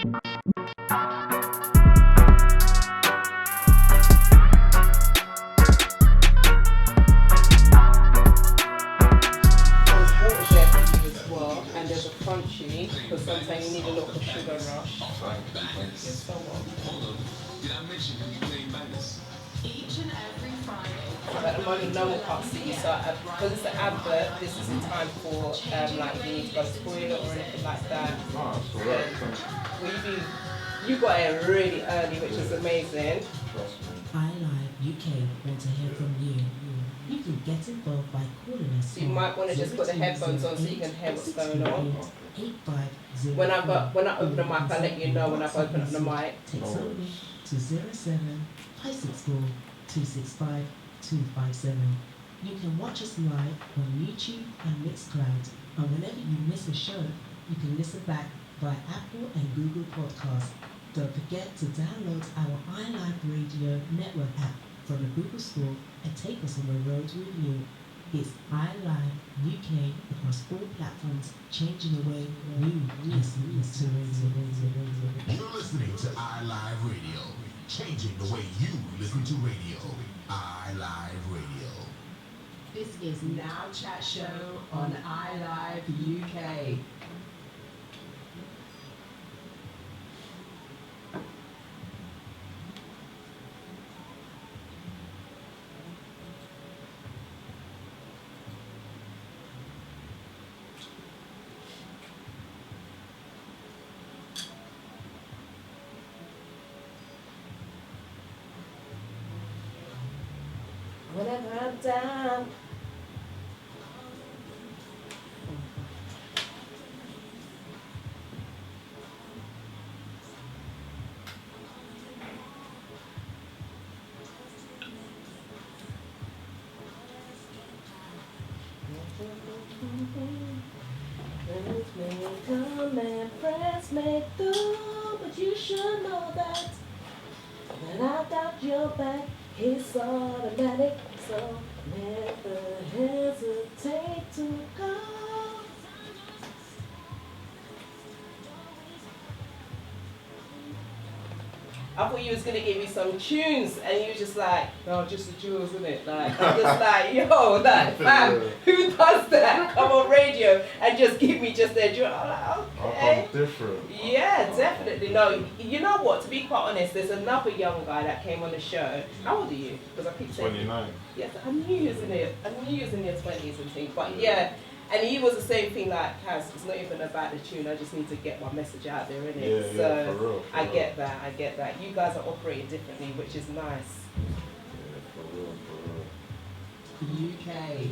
And there's a crunchy, because sometimes you need a little sugar rush. You're so welcome. Each and every Friday. But at the moment, no one can't see you, so because it's an advert, this is the time for like if you need to go to the toilet or anything like that. No, it's alright. You got it really early, which is amazing. Ilive UK want to hear from you. You can get involved by calling us. So you might want to just put the headphones on so you can hear what's going on. When I open the mic, I'll let you know when I've opened up the mic. Text only to 07 564 265 257. You can watch us live on YouTube and Mixcloud, and whenever you miss a show, you can listen back via Apple and Google Podcasts. Don't forget to download our iLive Radio Network app from the Google Store and take us on the road with you. It's iLive UK across all platforms, changing the way you listen to radio. You're listening to iLive Radio, changing the way you listen to radio. iLive Radio. This is Now Chat Show on iLive UK. Whenever I'm down. Come and friends may do, but you should know that when I got your back, it's automatic, so never hesitate to go. I thought you was gonna give me some tunes, and you were just like, no, just the tunes, isn't it? Like, I'm just like, yo, that fam, who does that? Come on radio and just give me just their tune. I'm like, okay. I'm different. Yeah, definitely. No, you know what? To be quite honest, there's another young guy that came on the show. How old are you? Because I keep saying 29. Yes, I knew you was in it. I knew you was in your 20s and things. But yeah, and he was the same thing like Kaz. It's not even about the tune. I just need to get my message out there, innit? Yeah, so for real, I get that. I get that. You guys are operating differently, which is nice. Yeah, for real. UK.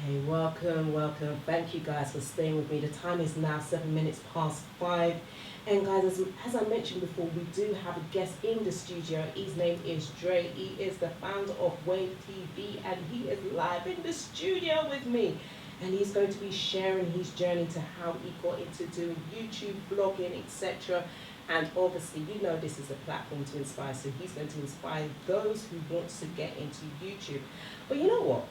Hey, welcome. Thank you guys for staying with me. The time is now 7 minutes past 5. And guys, as I mentioned before, we do have a guest in the studio. His name is Dre. He is the founder of Wave TV, and he is live in the studio with me. And he's going to be sharing his journey to how he got into doing YouTube, blogging, etc. And obviously, you know this is a platform to inspire, so he's going to inspire those who want to get into YouTube. But you know what?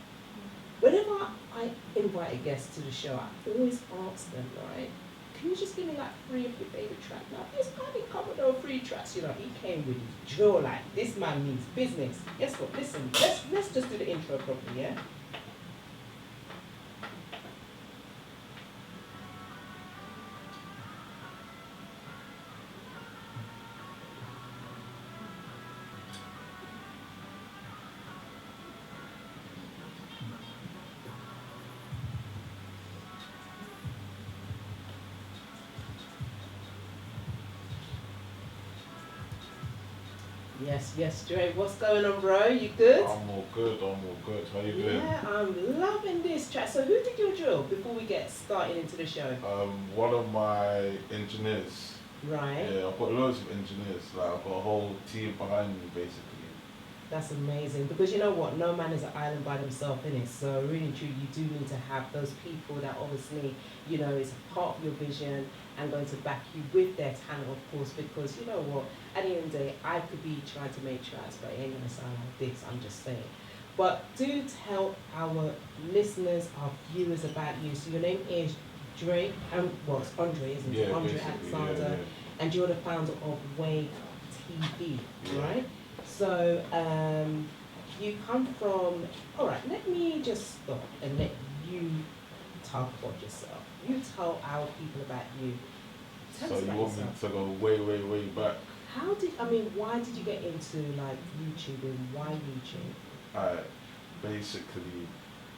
Whenever I invite a guest to the show, I always ask them, right, can you just give me like 3 of your favorite tracks? Now, this man didn't come with no 3 tracks, you know, he came with his drill, like, this man means business. Guess what, listen, let's just do the intro properly, yeah? Yes, Dre, what's going on, bro? You good? I'm all good. How you doing? Yeah, I'm loving this track. So who did you drill before we get started into the show? One of my engineers. Right. Yeah, I've got loads of engineers. Like, I've got a whole team behind me, basically. That's amazing, because you know what, no man is an island by themselves, innit? So really and truly, you do need to have those people that obviously, you know, is part of your vision and going to back you with their talent, of course, because you know what, at the end of the day, I could be trying to make tracks, but it ain't gonna sound like this, I'm just saying. But do tell our listeners, our viewers about you. So your name is Dre, well, it's Andre, isn't it? Yeah, Andre basically, Alexander, and you're the founder of Wave TV, Yeah. right? So, you come from, all right, let me just stop and let you talk about yourself. You tell our people about you. Tell So us you about want me yourself. to go way, way, way back? Why did you get into like YouTube and why YouTube? Basically,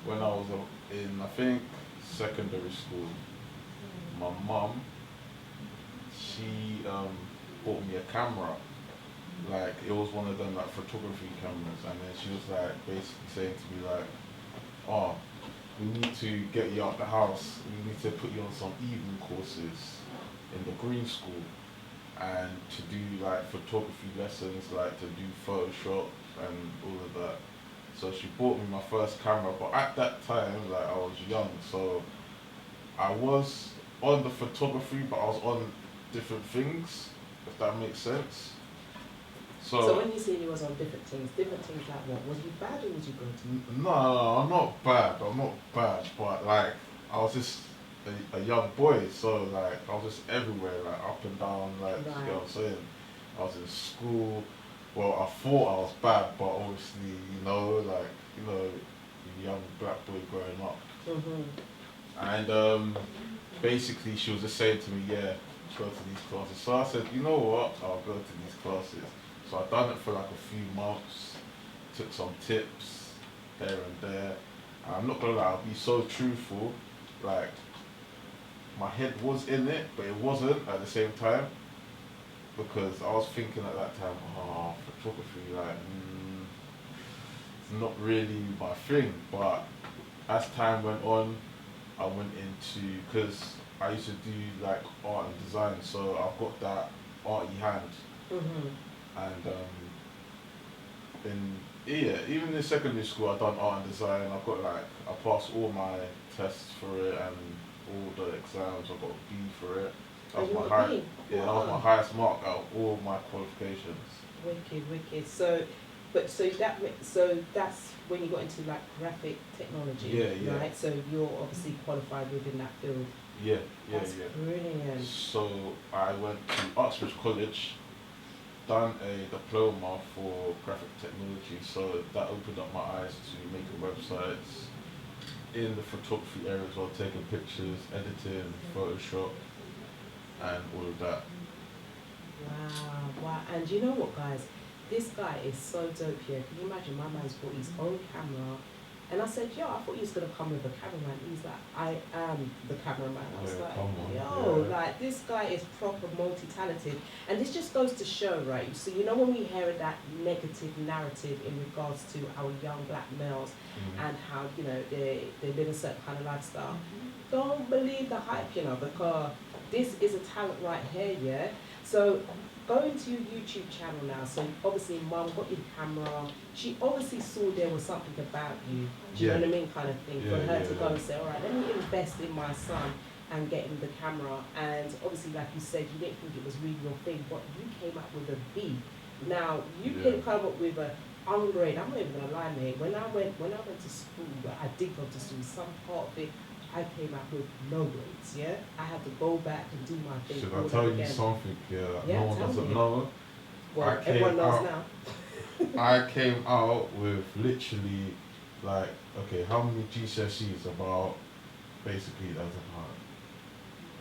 when I was in, I think, secondary school, my mum, she bought me a camera. Like, it was one of them, like, photography cameras. And then she was, like, basically saying to me, like, oh, we need to get you out the house. We need to put you on some evening courses in the green school. And to do, like, photography lessons, like, to do Photoshop and all of that. So she bought me my first camera, but at that time, like, I was young, so I was on the photography, but I was on different things, if that makes sense. So when you say you was on different things like what? Was you bad or was you good? No, I'm not bad, but like, I was just a young boy, so like, I was just everywhere, like, up and down, like, you know what I'm saying? I was in school, well, I thought I was bad, but obviously, young black boy growing up. And basically, she was just saying to me, yeah, go to these classes. So I said, you know what, I'll go to these classes. So I done it for like a few months, took some tips here and there. And I'm not gonna lie, I'll be so truthful, like, my head was in it, but it wasn't at the same time. Because I was thinking at that time, oh, photography, like, it's not really my thing. But as time went on, I went into, because I used to do like art and design, so I've got that arty hand. And even in secondary school, I done art and design. I passed all my tests for it and all the exams. I got a B for it. That was my high, yeah, that was my highest mark out of all my qualifications. Wicked. So that's when you got into like graphic technology, right? So you're obviously qualified within that field. That's brilliant. So I went to Oxford College, done a diploma for graphic technology, so that opened up my eyes to making websites in the photography area as well, taking pictures, editing, Photoshop, and all of that. Wow. And you know what, guys? This guy is so dope here. Can you imagine? My man's bought his own camera. And I said, yo, I thought he was going to come with a cameraman. He's like, I am the cameraman. I was like, this guy is proper multi-talented. And this just goes to show, right? So, you know, when we hear that negative narrative in regards to our young black males and how, you know, they live a certain kind of lifestyle, don't believe the hype, you know, because this is a talent right here, yeah? So, going to your YouTube channel now, so obviously mum got your camera, she obviously saw there was something about you, do you know what I mean, kind of thing, for her to go and say, all right, let me invest in my son and get him the camera. And obviously, like you said, you didn't think it was really your thing, but you came up with a B. Now, you can come up with a grade. I'm not even gonna lie, mate, when I went to school, I did go to school, some part of it, I came out with no grades, yeah? I had to go back and do my thing. Should I tell you something, no one doesn't know? Well, everyone knows now. I came out with literally, like, okay, how many GCSEs? About, basically, that was about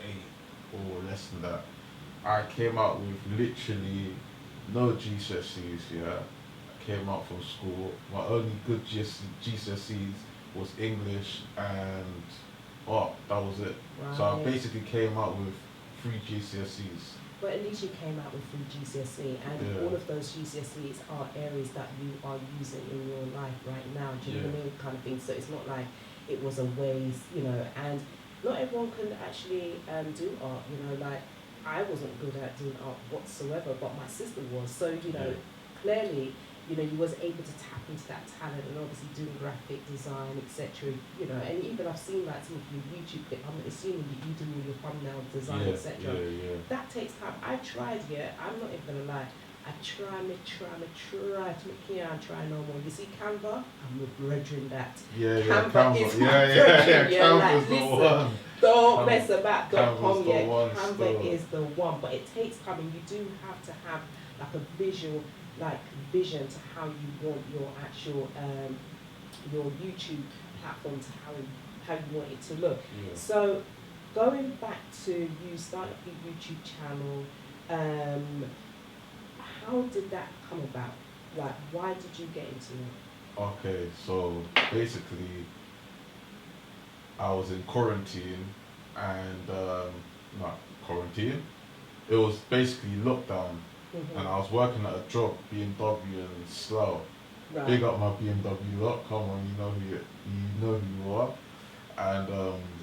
8 or less than that. I came out with literally no GCSEs, yeah? I came out from school. My only good GCSEs was English and art, that was it. Right. So I basically came out with 3 GCSEs. But at least you came out with 3 GCSE, and all of those GCSEs are areas that you are using in your life right now, do you know what I mean, kind of thing. So it's not like it was a waste, you know, and not everyone can actually do art, you know, like I wasn't good at doing art whatsoever, but my sister was, so, you know, clearly, you know, you was able to tap into that talent and obviously doing graphic design, etc. You know, and even I've seen like some of your YouTube clip, I'm assuming that you do all your thumbnail design, etc. That takes time. I tried, I'm not even gonna lie. I try to make Canva try no more. You see Canva? I'm regretting that. Yeah, Canva is my yeah. virgin. Yeah, Canva's like, the listen, one. don't Canva- mess about Canva's .com the yet. one Canva still. is the one, but it takes time, and you do have to have like a visual, like vision to how you want your actual your YouTube platform to how you want it to look. Yeah. So going back to you starting up your YouTube channel, how did that come about? Like, why did you get into it? Okay, so basically, I was in quarantine and not quarantine. It was basically lockdown, and I was working at a job, BMW in Slough. Right. Big up my BMW lot. Come on, you know who you are. And Do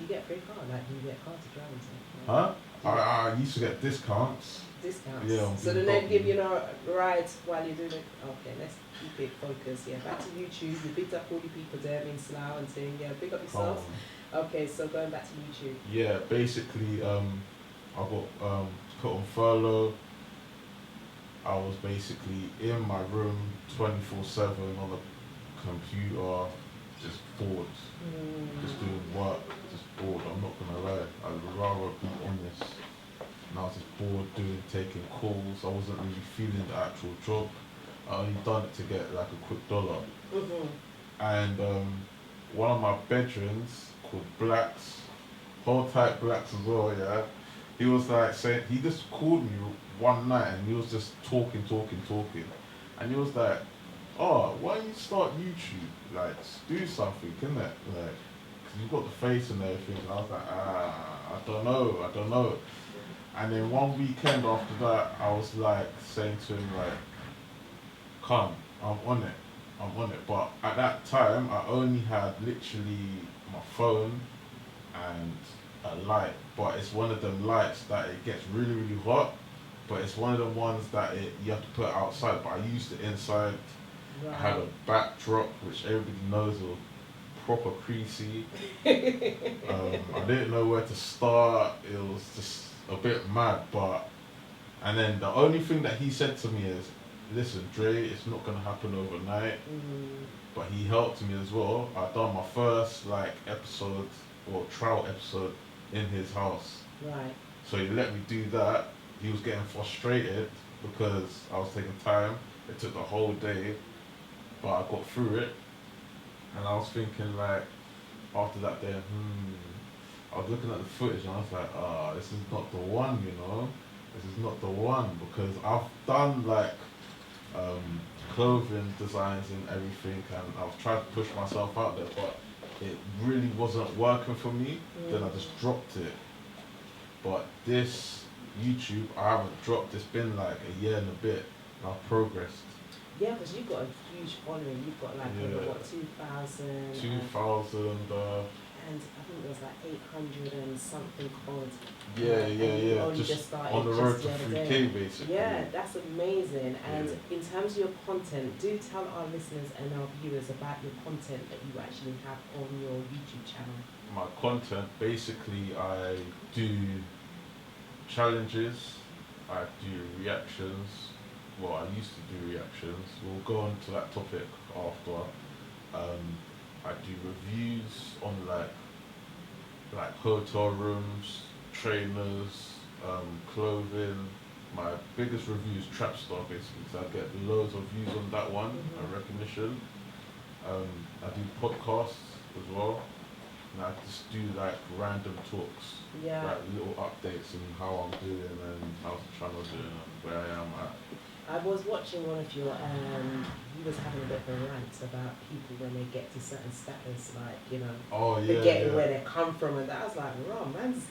you get free car? Like, do you get cars to drive and stuff? huh? I used to get discounts. Discounts. Yeah, on So then they BMW. give you no rides while you're doing it. Okay, let's keep it focused. Yeah, back to YouTube. You picked up all the people there in Slough and saying, yeah, pick up Come yourselves. on. Okay, so going back to YouTube. Yeah, basically, I got put on furlough. I was basically in my room 24/7 on the computer, just bored, just doing work, just bored. I'm not gonna lie, I'd rather be honest. And I was just bored taking calls. I wasn't really feeling the actual job. I only done it to get like a quick dollar. And one of my veterans called Blacks, hold tight Blacks as well, yeah. He was like saying, he just called me one night and he was just talking. And he was like, oh, why don't you start YouTube? Like, do something, innit? Like, cause you've got the face and everything. And I was like, I don't know. And then one weekend after that, I was like saying to him like, come, I'm on it. But at that time, I only had literally my phone and a light. But it's one of them lights that it gets really hot. But it's one of the ones that you have to put outside. But I used it inside. Right. I had a backdrop, which everybody knows was proper creasy. I didn't know where to start. It was just a bit mad. And then the only thing that he said to me is, listen, Dre, it's not gonna happen overnight. But he helped me as well. I done my first episode or trial episode in his house. Right. So he let me do that. He was getting frustrated because I was taking time. It took the whole day, but I got through it. And I was thinking after that day, I was looking at the footage and I was like, this is not the one, This is not the one, because I've done clothing designs and everything, and I've tried to push myself out there, but it really wasn't working for me. Then I just dropped it. But this YouTube, I haven't dropped. It's been like a year and a bit, and I've progressed. Yeah, because you've got a huge following. You've got over 2,000. 2,000. And I think there was 800 and something comments. Yeah. Only Just started on the road just to the other 3K day. basically. Yeah, that's amazing. And Yeah. in terms of your content, do tell our listeners and our viewers about your content that you actually have on your YouTube channel. My content, basically, I do challenges, I do reactions. Well, I used to do reactions. We'll go on to that topic after. I do reviews on like hotel rooms, trainers, clothing. My biggest review is Trapstar basically, because I get loads of views on that one and recognition. I do podcasts as well, and I just do random talks, little updates on how I'm doing and how's the channel doing and where I am at. I was watching one of your, you was having a bit of a rant about people when they get to certain status, forgetting where they come from, and that. I was like, raw, man's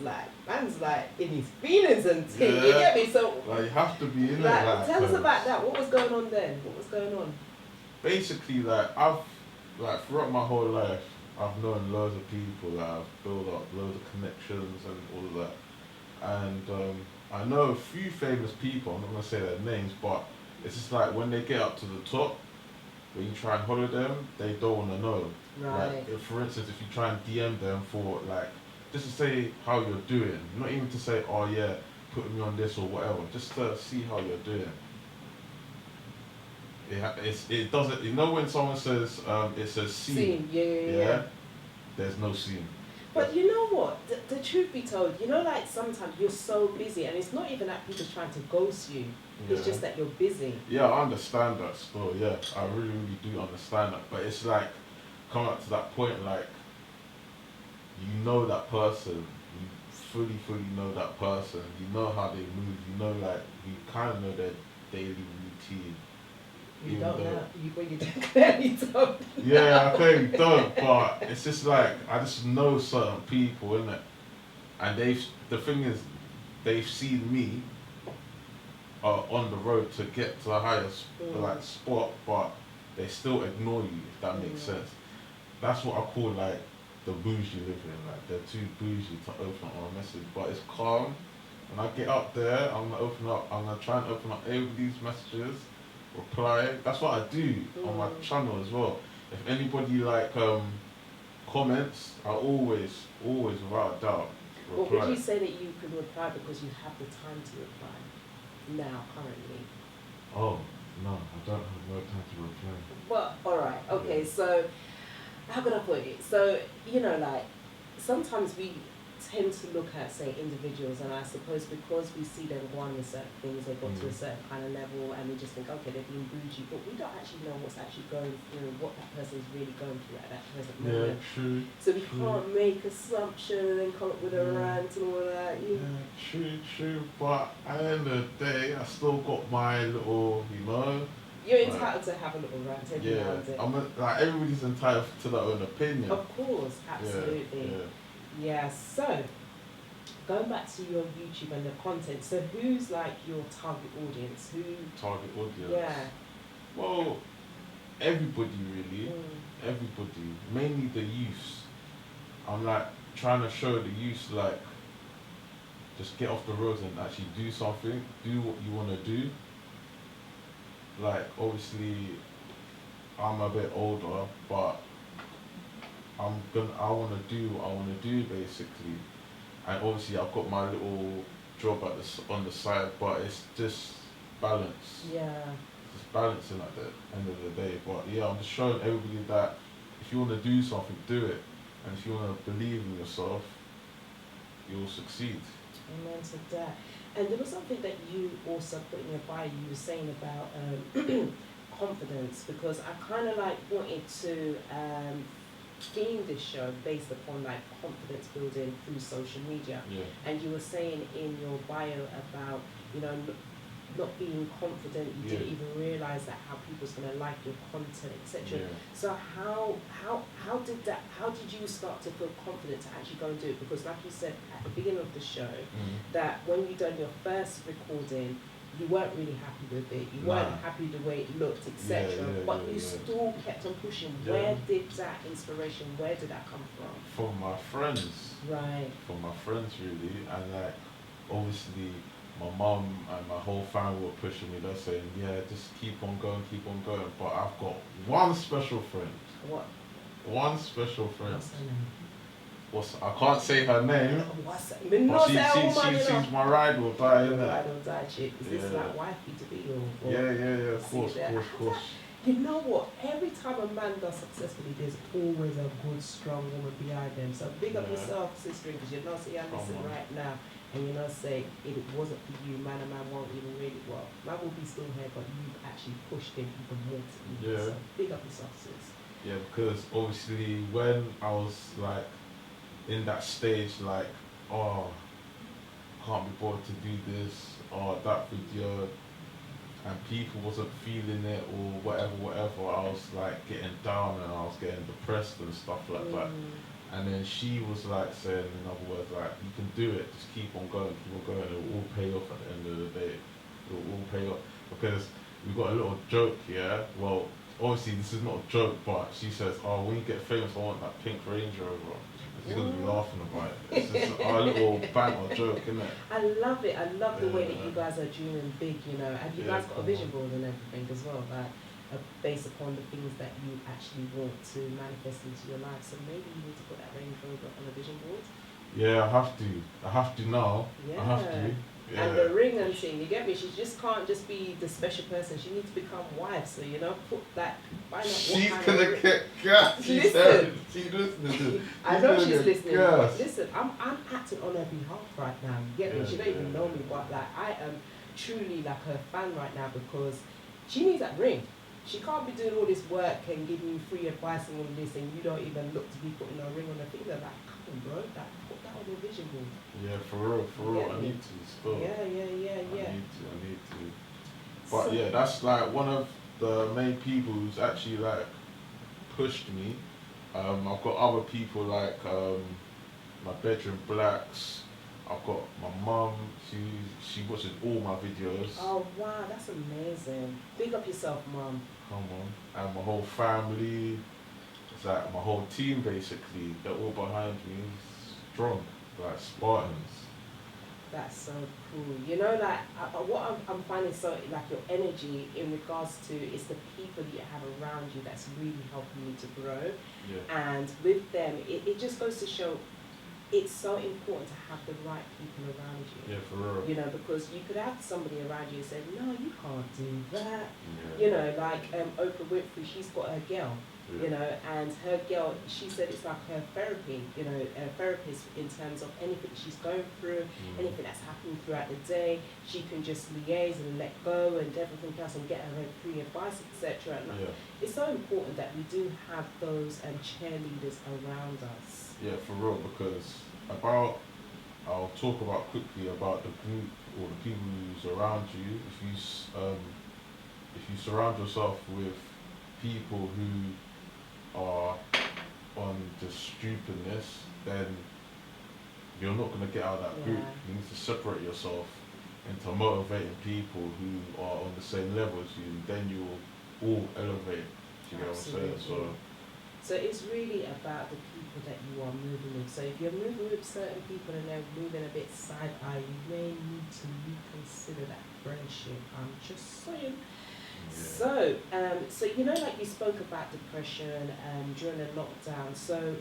in his feelings and things, you get me? So, you have to be in it. Tell us about that. What was going on then? What was going on? Basically, I've, throughout my whole life, I've known loads of people, I've built up loads of connections and all of that. And I know a few famous people, I'm not going to say their names, but it's just when they get up to the top, when you try and holler them, they don't want to know. Right. For instance, if you try and DM them for, just to say how you're doing, not even to say, oh yeah, put me on this or whatever, just to see how you're doing. It doesn't. You know when someone says it says scene. Scene, yeah. There's no scene. But you know what? The truth be told, you know, like sometimes you're so busy, and it's not even that people's trying to ghost you. Yeah. It's just that you're busy. Yeah, I understand that still. Yeah, I really, really do understand that. But it's like come up to that point, like you know that person, you fully know that person. You know how they move. You know, like you kind of know their daily routine. You Even don't though- know. You clearly don't. Yeah, I clearly don't, but it's just like I just know certain people, innit? And the thing is, they've seen me on the road to get to a higher like spot, but they still ignore you. If that makes sense. That's what I call like the bougie living. Like they're too bougie to open up my message, but it's calm. When I get up there, I'm gonna open up. I'm gonna try and open up everybody's messages, reply. That's what I do on my channel as well. If anybody like comments, I always without a doubt Well, reply. would you say that you can reply because you have the time to reply now, currently? Oh no, I don't have no time to reply. Well, all right, okay. Yeah. So, how can I put it? So, you know, like sometimes we tend to look at, say, individuals, and I suppose because we see them go on with certain things, they got to a certain kind of level, and we just think, okay, they're being bougie, but we don't actually know what's actually going through, what that person's really going through at that present moment. True. So we can't make assumptions and come up with a rant and all that. True. But at the end of the day, I still got my little, you know. You're entitled to have a little rant every now and then. Like everybody's entitled to their own opinion. Of course, absolutely. Yeah, so going back to your YouTube and the content, so who's like your target audience? Target audience? Yeah. Well, everybody really. Everybody. Mainly the youths. I'm like trying to show the youths like just get off the road and actually do something. Do what you want to do. Like obviously I'm a bit older, but I want to do what I want to do basically, and obviously I've got my little job on the side, but it's just balance. Yeah. Just balancing at the end of the day. But yeah, I'm just showing everybody that if you want to do something, do it, and if you want to believe in yourself, you'll succeed. Amen to that. And there was something that you also put in your bio. You were saying about confidence, because I kind of like wanted to theme this show based upon like confidence building through social media. Yeah. And you were saying in your bio about, you know, not being confident, you didn't even realize that how people's gonna like your content, etc. Yeah. So how did you start to feel confident to actually go and do it? Because like you said at the beginning of the show, that when you done your first recording, you weren't really happy with it. You weren't happy the way it looked, etc. But you still kept on pushing. Where did that inspiration? Where did that come from? From my friends. Right. From my friends really, and like obviously my mum and my whole family were pushing me. They're saying, yeah, just keep on going. But I've got one special friend. What? One special friend. What's her name? I can't say her name. What's that? She's my ride or die, isn't it? Ride or die chick. Is this like wifey to be or Yeah, of course. You know what? Every time a man does successfully, there's always a good, strong woman behind them. So big up yourself, sister, because you know, see, I listen right now, and you know, say, if it wasn't for you, man won't even really, well, man will be still here, but you've actually pushed him even more to me. Yeah. So big up yourself, sis. Yeah, because obviously when I was like in that stage, like, oh, can't be bothered to do this or that video, and people wasn't feeling it or whatever, I was like getting down and I was getting depressed and stuff like that. And then she was like saying, in other words, like, you can do it, just keep on going, it will all pay off at the end of the day. It will all pay off. Because we've got a little joke, yeah? Well, obviously this is not a joke, but she says, oh, when you get famous, I want that pink Range Rover. She's going to be laughing about it. It's just our little banter joke, isn't it? I love it. I love the way that you guys are dreaming big, you know. Have you guys got a vision board and everything as well, like, based upon the things that you actually want to manifest into your life? So maybe you need to put that Range Rover on a vision board. Yeah, I have to now. Yeah. I have to. and the ring and thing. You get me? She just can't just be the special person. She needs to become wife. So put that. Find out what She's kind gonna of get gas. Listen. She's listening. I know she's listening. Gas. Listen, I'm acting on her behalf right now. You get me? She don't even know me, but like I am truly like her fan right now because she needs that ring. She can't be doing all this work and giving you free advice and all of this, and you don't even look to be putting a ring on her finger. Like, come on, bro, like, put that on your vision board. Yeah, for real. I need to still. Yeah. I need to. But yeah, that's like one of the main people who's actually like pushed me. I've got other people like my bedroom blacks. I've got my mum. She watches all my videos. Oh wow, that's amazing. Big up yourself, mum. Come on. And my whole family. It's like my whole team basically. They're all behind me. Strong, like Spartans. That's so cool. You know, like what I'm finding so like your energy in regards to is the people that you have around you that's really helping you to grow. Yeah. And with them, it just goes to show it's so important to have the right people around you. Yeah, for real. You know, because you could have somebody around you and say, no, you can't do that. Yeah. You know, like Oprah Winfrey, she's got her girl. Yeah. You know, and her girl, she said it's like her therapy, you know, a therapist in terms of anything she's going through, anything that's happening throughout the day, she can just liaise and let go and everything else and get her free advice, etc. Yeah. It's so important that we do have those cheerleaders around us. Yeah, for real, because I'll talk about quickly about the group or the people who's around you. If you surround yourself with people who are on the stupidness, then you're not going to get out of that group. You need to separate yourself into motivating people who are on the same level as you. Then you will all elevate. Do you get what I'm saying? So it's really about the people that you are moving with. So if you're moving with certain people and they're moving a bit side-eye, you may need to reconsider that friendship. I'm just saying. Yeah. So you know, like you spoke about depression during the lockdown. So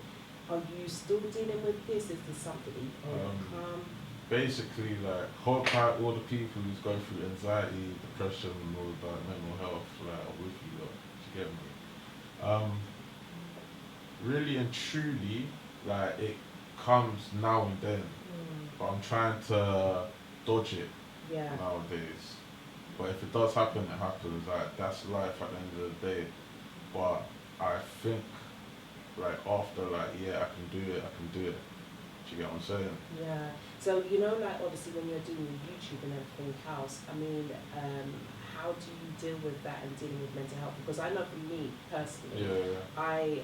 are you still dealing with this? Is this something that you overcome? Basically, like, help out all the people who's going through anxiety, depression, and all that mental health, like, are with you, lot. Do you get me? Really and truly, like, it comes now and then, but I'm trying to dodge it nowadays. But if it does happen, it happens. Like, that's life at the end of the day. But I think, like, after, like, I can do it. Do you get what I'm saying? Yeah. So, you know, like, obviously when you're doing YouTube and everything else, I mean, how do you deal with that and dealing with mental health? Because I know for me, personally, I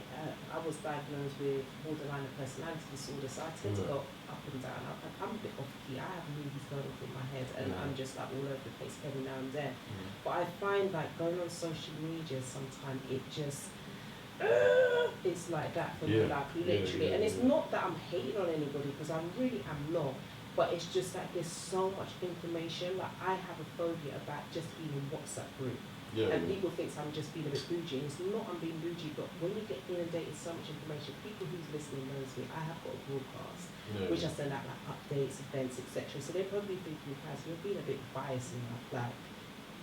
was diagnosed with borderline personality disorder, so I tend to go up and down. I'm a bit off-key. I have movies going through my head, and I'm just, like, all over the place every now and then. But I find, like, going on social media sometimes, it just... it's like that for me, like literally, and it's not that I'm hating on anybody, because I really am not, but it's just like there's so much information. Like, I have a phobia about just being in WhatsApp group, and people think I'm just being a bit bougie, and it's not I'm being bougie, but when you get inundated with so much information, people who's listening knows me, I have got a broadcast, which I send out like updates, events, etc. So they probably think, you're being a bit biased enough, like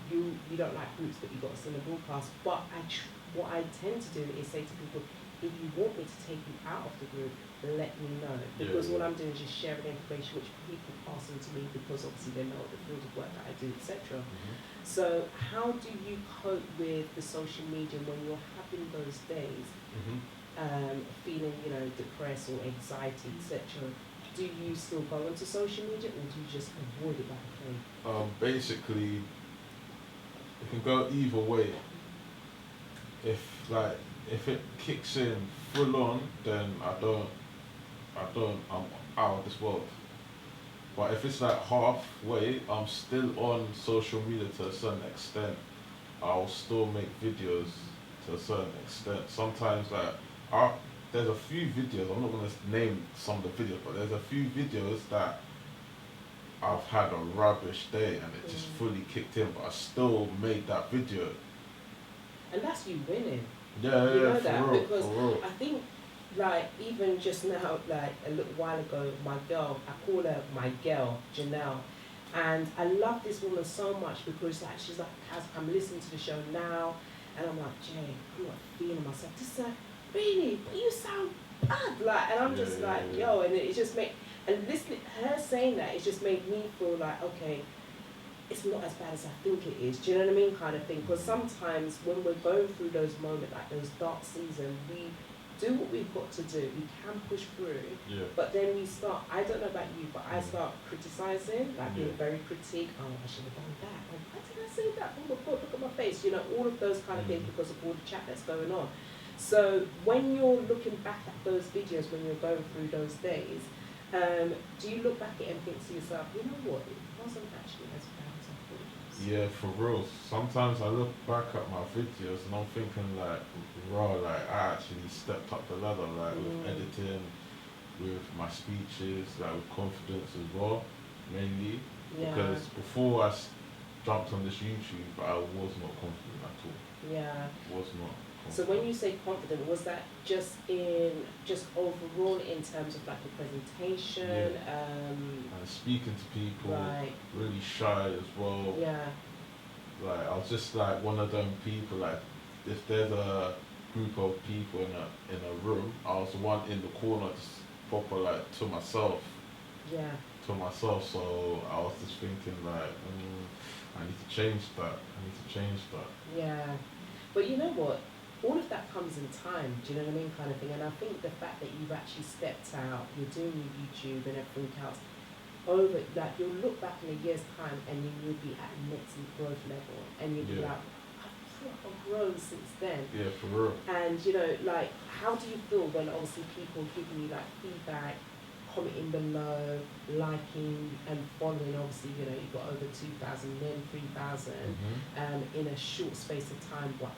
you don't like groups, but you got to send a broadcast. But what I tend to do is say to people, if you want me to take you out of the group, let me know. Because what I'm doing is just sharing information which people pass on to me, because obviously they know the field of work that I do, etc. So how do you cope with the social media when you're having those days, feeling, you know, depressed or anxiety, etc.? Do you still go onto social media, or do you just avoid it like a plague? Basically, it can go either way. If it kicks in full on, then I'm out of this world. But if it's like halfway, I'm still on social media to a certain extent. I'll still make videos to a certain extent. Sometimes, like, there's a few videos, I'm not going to name some of the videos, but there's a few videos that I've had a rubbish day and it just fully kicked in, but I still made that video. And that's you winning. You know that, real, because I think, like, even just now, like a little while ago, my girl, I call her my girl, Janelle, And I love this woman so much because like she's like, I'm listening to the show now, and I'm like, Jay, I'm not feeling myself. Just like, really? But you sound bad. Like, and I'm just like, yo, and it just made, and listening, her saying that, it just made me feel like, okay, it's not as bad as I think it is. Do you know what I mean, kind of thing? Because sometimes when we're going through those moments, like those dark seasons, we do what we've got to do. We can push through, but then we start. I don't know about you, but I start criticizing, like being very critique. Oh, I should have done that. Oh, why did I say that? Oh my God, look at my face. You know, all of those kind of things because of all the chat that's going on. So when you're looking back at those videos, when you're going through those days, do you look back at it and think to yourself, you know what, it wasn't actually as bad as I thought it was? Yeah, for real. Sometimes I look back at my videos and I'm thinking like, raw, like I actually stepped up the ladder, like with editing, with my speeches, like with confidence as well, mainly. Because before jumped on this YouTube, I was not confident at all. Yeah. Was not. So when you say confident, was that just overall in terms of like the presentation? And speaking to people, right. really shy as well. Yeah. Like I was just like one of them people, like if there's a group of people in a room, I was the one in the corner just proper like to myself. Yeah. To myself, so I was just thinking like, I need to change that. Yeah. But you know what? All of that comes in time, do you know what I mean, kind of thing. And I think the fact that you've actually stepped out, you're doing your YouTube and everything else, over, like you'll look back in a year's time and then you'll be at next growth level and you'll be like, I've grown since then. Yeah, for real. And you know, like, how do you feel when obviously people giving you like feedback, commenting below, liking and following? Obviously, you know, you've got over 2,000, then 3,000 in a short space of time. What?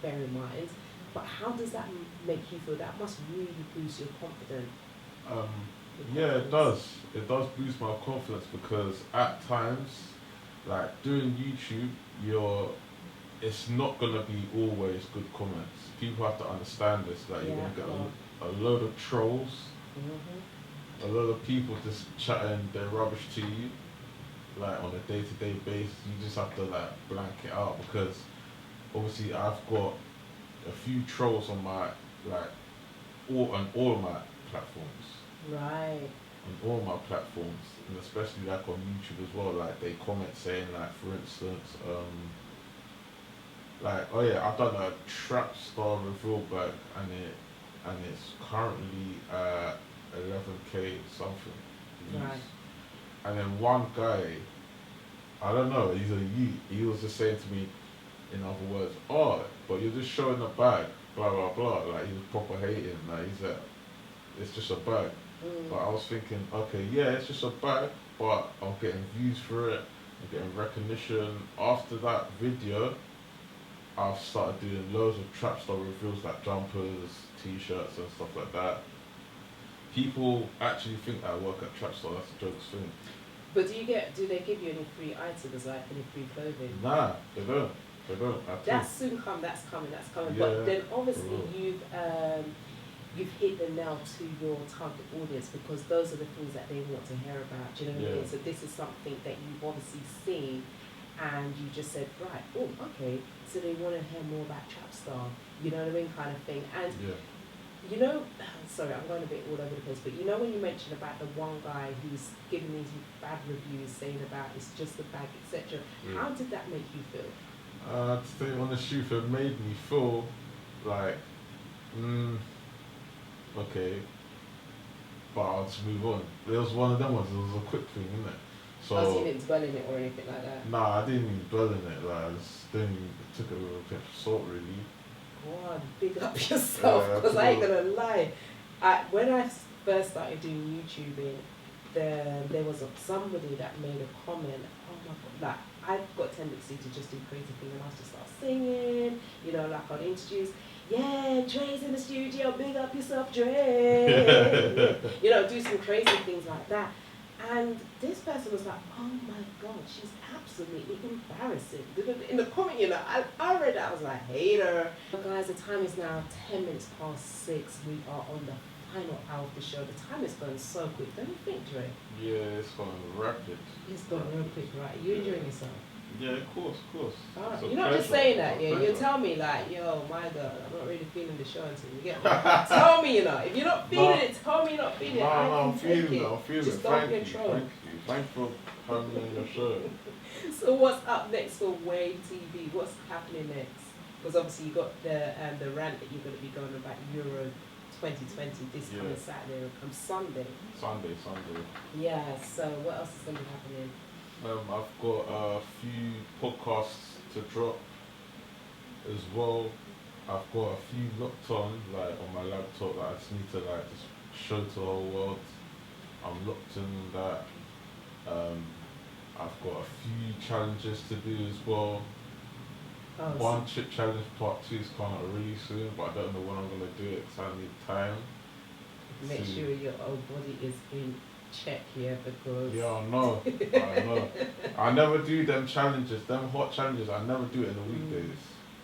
Bear in mind, but how does that make you feel? That must really boost your confidence. Yeah, it does. It does boost my confidence because at times, like doing YouTube, it's not gonna be always good comments. People have to understand this. Like you're gonna get a load of trolls, a lot of people just chatting their rubbish to you, like on a day-to-day basis. You just have to like blank it out because obviously I've got a few trolls on my on all of my platforms. Right. On all my platforms, and especially like on YouTube as well. Like they comment saying like, for instance, like, oh yeah, I've done a trap star reveal bag and it's currently 11k something views. Right. And then one guy, I don't know, he's a youth. He was just saying to me, in other words, oh, but you're just showing a bag, blah blah blah. Like he was proper hating. Like he said, it's just a bag. But I was thinking, okay, yeah, it's just a bag, but I'm getting views for it. I'm getting recognition. After that video, I've started doing loads of trap style reveals like jumpers, t-shirts, and stuff like that. People actually think I work at trap style. That's a jokes thing. But do they give you any free items, like any free clothing? Nah, they don't. That's soon come. That's coming. Yeah, but then obviously you've hit the nail to your target audience because those are the things that they want to hear about. Do you know what I mean? So this is something that you've obviously seen, and you just said, right, oh, okay. So they want to hear more about trap star. You know what I mean, kind of thing. And you know, sorry, I'm going a bit all over the place, but you know when you mentioned about the one guy who's giving these bad reviews, saying about it's just a bag, etc. How did that make you feel? To tell you honest truth, it made me feel like, okay, but I'll just move on. It was one of them ones, it was a quick thing, innit? So you didn't dwell in it or anything like that? Nah, I didn't even dwell in it, like, I just took it with a pinch of salt, really. God, big up yourself, because I ain't gonna lie. When I first started doing YouTubing, there was somebody that made a comment, oh my God, like, I've got a tendency to just do crazy things and I just start singing, you know, like I'd introduce, yeah, Dre's in the studio, big up yourself, Dre. You know, do some crazy things like that. And this person was like, oh my God, she's absolutely embarrassing. In the comment, you know, I read that, I was like, hater. But guys, the time is now 10 minutes past 6. We are on the final hour of the show. The time is going so quick, don't you think, Dre? Yeah, it's gone rapid. It's gone real quick, right? You enjoying yourself? Yeah, of course, of course. Alright, It's a you're not just pleasure, saying that, it's a yeah. You pleasure. tell me like, yo, my God, I'm not really feeling the show until you get me. Tell me you're not. If you're not feeling it, tell me you're not feeling it. No, I no, can I'm take feeling it. it. I'm feeling Just it. don't Thank you, control. thank you. Thanks for having me on your show. So what's up next for Wave TV? What's happening next? Because obviously you got the rant that you're going to be going about Euro 2020 this Yeah. coming Saturday or come Sunday. Sunday. Yeah. So what else is going to be happening? I've got a few podcasts to drop as well. I've got a few locked on, like on my laptop, that I just need to like just show to the whole world. I'm locked in on that. I've got a few challenges to do as well. Oh, One chip challenge part 2 is coming out really soon, but I don't know when I'm gonna do it because I need time. make to- sure your old body is in check here because Yeah, I know. I never do them challenges, them hot challenges. I never do it in the weekdays.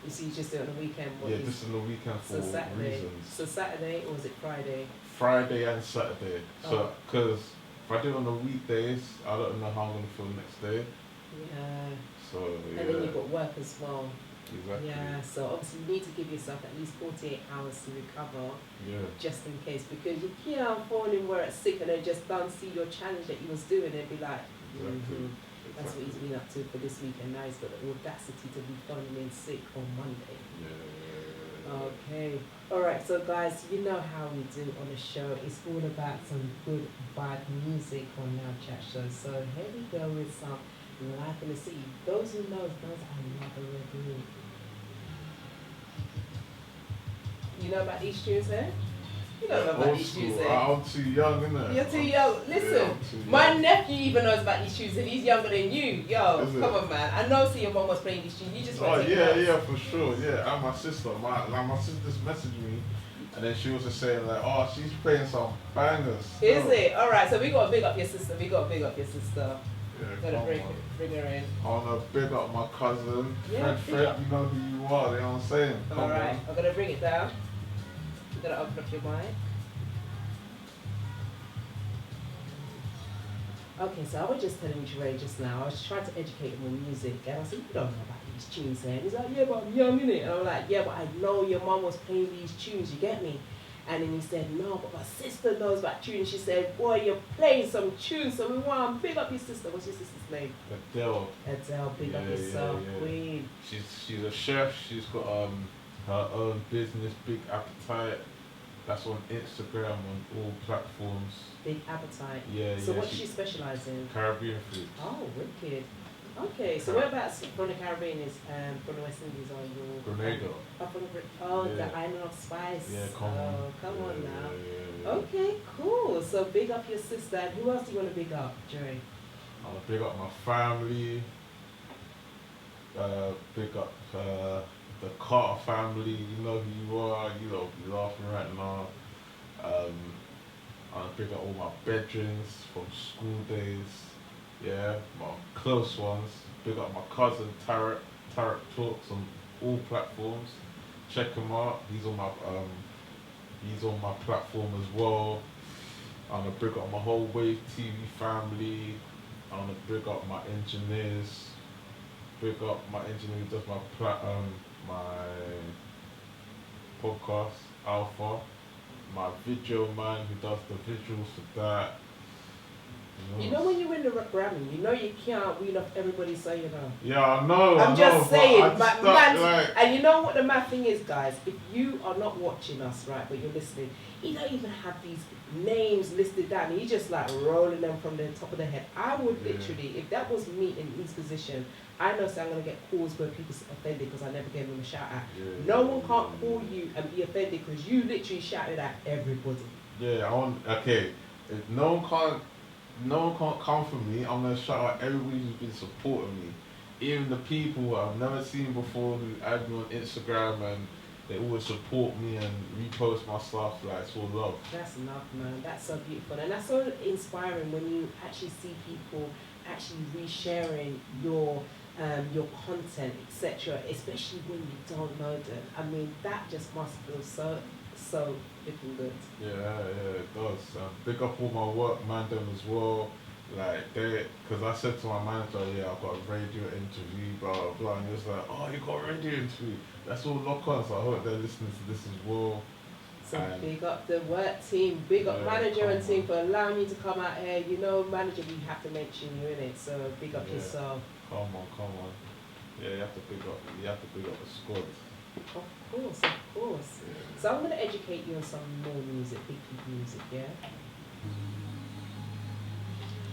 you see you just do it on the weekend. What Yeah, is- just in the weekend for so Saturday. reasons. So Saturday or was it Friday? Friday and Saturday. So, Oh. because if I do it on the weekdays, I don't know how I'm gonna feel next day. Yeah. So yeah, And then you've got work as well. exactly. Yeah, so obviously you need to give yourself at least 48 hours to recover Yeah. just in case because you can't fall in where it's sick and then just don't see your challenge that you was doing and be like, Exactly. that's what he's been up to for this week and now he's got the audacity to be phoning in sick on Monday. Yeah. Okay. Alright, so guys, you know how we do on the show. It's all about some good vibe music on Now Chat Show. So here we go with some Life in the City. Those who knows I love a review. You know about these tunes here? You don't know about Old these tunes school. here. I'm too young, innit? You're too young. Listen, Yeah, I'm too my young. nephew even knows about these tunes and he's younger than you. Yo, Is it? come on, man. I know, see, your mom was playing these tunes. You just Oh want to take yeah, notes. yeah, for sure. Yeah, and my sister. My sister just messaged me, and then she was just saying like, oh, she's playing some bangers. Is No. it? Alright, so we got to big up your sister. We got to big up your sister. Yeah, Gotta come bring on. her in. I wanna big up my cousin, Yeah, Fred. big Fred, up. you know who you are. You know what I'm saying? Come Alright, on. I'm gonna bring it down. I'm gonna open up your mic. Okay, so I was just telling Dre just now, I was trying to educate him on music, and I said, you don't know about these tunes, and he's like, yeah, but I'm young, innit? And I'm like, yeah, but I know your mum was playing these tunes, you get me? And then he said, no, but my sister knows about tunes. She said, boy, you're playing some tunes, so we want to big up your sister. What's your sister's name? Adele. Adele, big up Yeah, yourself, yeah, yeah. queen. She's a chef. She's got her own business, Big Appetite. That's on Instagram on all platforms. Big appetite. Yeah, So yeah. what does she specialise in? Caribbean food. Oh, wicked. Okay, so whereabouts from the Caribbean is from the West Indies are you? Grenada. Oh, from the Yeah. the island of spice. Yeah, come on. Oh, come on Yeah, now. yeah, yeah. Okay, cool. So big up your sister. And who else do you want to big up, Jerry? I want to big up my family. Big up the Carter family. You know who you are. You know, you're laughing right now. I want to big up all my bedrooms from school days. Yeah, my close ones. Big up my cousin Tarek. Tarek Talks on all platforms. Check him out. He's on my platform as well. I want to big up my whole Wave TV family. I want to big up my engineers. Big up my engineer who does my podcast, Alpha. My video man who does the visuals for that. You know when you win the Grammy, you know you can't wheel off everybody saying Yeah, I know. I'm I just know, saying, but I but just don't, man, like, and you know what the mad thing is, guys? If you are not watching us, right, but you're listening, you don't even have these names listed down. You just like rolling them from the top of the head. I would Yeah. literally, if that was me in his position, I know so I'm gonna get calls where people are offended because I never gave them a shout out. Yeah, No yeah, one can't yeah, call yeah. you and be offended because you literally shouted at everybody. Yeah, I want. Okay, if no one can't come for me, I'm gonna shout out everybody who's been supporting me, even the people who I've never seen before who add me on Instagram and they always support me and repost my stuff. Like, it's all love. That's enough, man. That's so beautiful. And that's so inspiring when you actually see people actually resharing your content, etc., especially when you don't know them. I mean, that just must feel so so flipping good. Yeah, it does. Big up all my work man them as well. Like because I said to my manager, yeah, I've got a radio interview, blah blah blah, and he was like, oh, you got a radio interview? That's all lock on. So I hope they're listening to this as well. So And big up the work team, big up yeah, manager and come team on. for allowing you to come out here. You know, manager, we have to mention you in it. So big up Yeah. yourself. Come on. Yeah, you have to big up the squad. Of course. Yeah. So I'm going to educate you on some more music, big people music, yeah?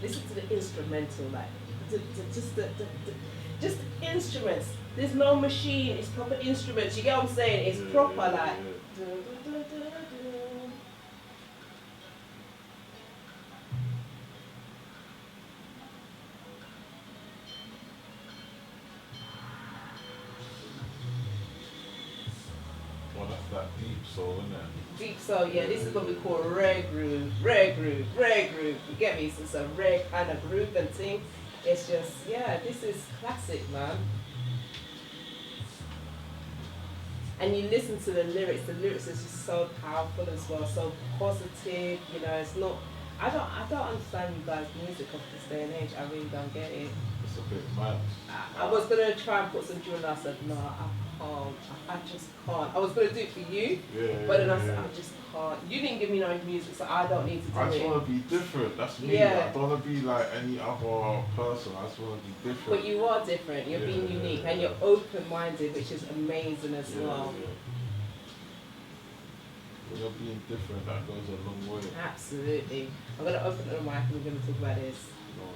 Listen to the instrumental, like, just the instruments. There's no machine, it's proper instruments, you get what I'm saying? It's Yeah, proper, yeah, like. yeah. Well, that's that deep soul, isn't it? Deep soul, yeah, this is what we call rare groove. You get me? So it's a rare kind of groove and thing. It's just, yeah, this is classic, man. And you listen to the lyrics is just so powerful as well, so positive, you know, it's not, I don't understand you guys' music of this day and age, I really don't get it. It's a bit mad. I was gonna try and put some drill and I said, no, I can't, I just can't. I was gonna do it for you, Yeah, but then I yeah, said, yeah. I just can't. You didn't give me no music, so I don't need to do I just it. want to be different. That's me. Yeah. I don't want to be like any other person. I just want to be different. But you are different, you're being Yeah, unique, yeah, and you're open-minded, which is amazing as Yeah, well. yeah. When you're being different, that goes a long way. Absolutely. I'm gonna open the mic and we're gonna talk about this. You know?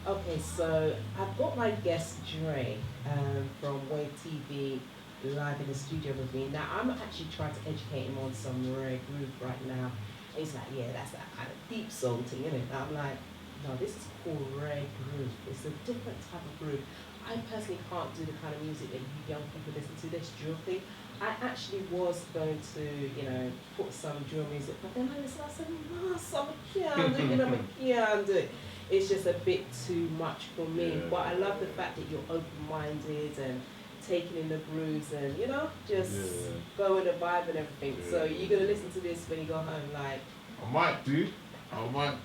Okay, so I've got my guest Dre from Wave TV live in the studio with me. Now I'm actually trying to educate him on some rare groove right now. And he's like, yeah, that's that kind of deep soul thing, isn't it? And I'm like, no, this is called rare groove. It's a different type of groove. I personally can't do the kind of music that you young people listen to, this drill thing. I actually was going to, you know, put some drill music, but then I said, no, so I can't do it, you know, I can't do it. It's just a bit too much for me. Yeah, But I love the fact that you're open-minded and taking in the grooves and, you know, just go with the vibe and everything. Yeah. So you're going to listen to this when you go home, like, I might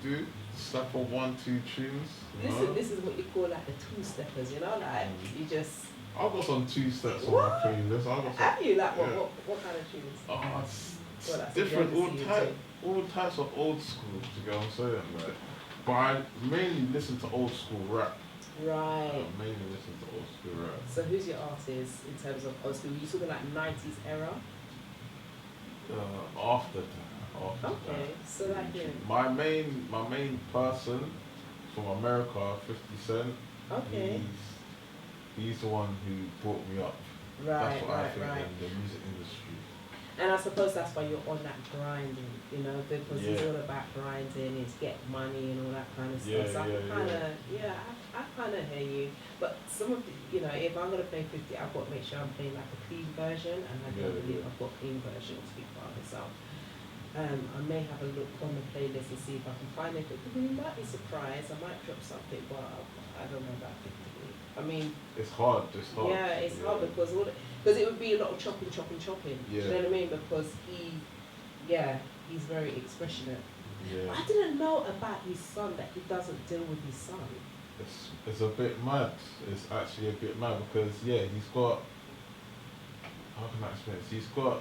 do. Slap on 1, 2 tunes. You know? this is what you call like the two-steppers, you know, like you just, I've got some 2 steps on What? my playlist. I've got some. have you, like, yeah. what kind of tunes? Oh, it's Well, that's different. what you see All types of old school. You get what I'm saying? Like, but I mainly listen to old school rap. I Right. mainly listen to old school rap. So who's your artist in terms of old school? You talking like 90s era? After that. Okay, so like him. My main person from America, 50 Cent. Okay. He's the one who brought me up. Right, That's what I right, think right. in the music industry. And I suppose that's why you're on that grinding, you know, because it's Yeah. all about grinding, it's get money and all that kind of Yeah, stuff. So yeah, I kind of, I kind of hear you. But some of the, you know, if I'm going to play 50, I've got to make sure I'm playing like a clean version, and I don't Yeah, believe yeah. I've got clean version to be part of it. So I may have a look on the playlist and see if I can find anything. You might be surprised, I might drop something, but I don't know about 50. I mean, It's hard. yeah, it's hard because it would be a lot of chopping. Yeah. Do you know what I mean? Because he's very expressionate. Yeah. I didn't know about his son that he doesn't deal with his son. It's a bit mad. It's actually a bit mad because he's got. How can I explain this? He's got.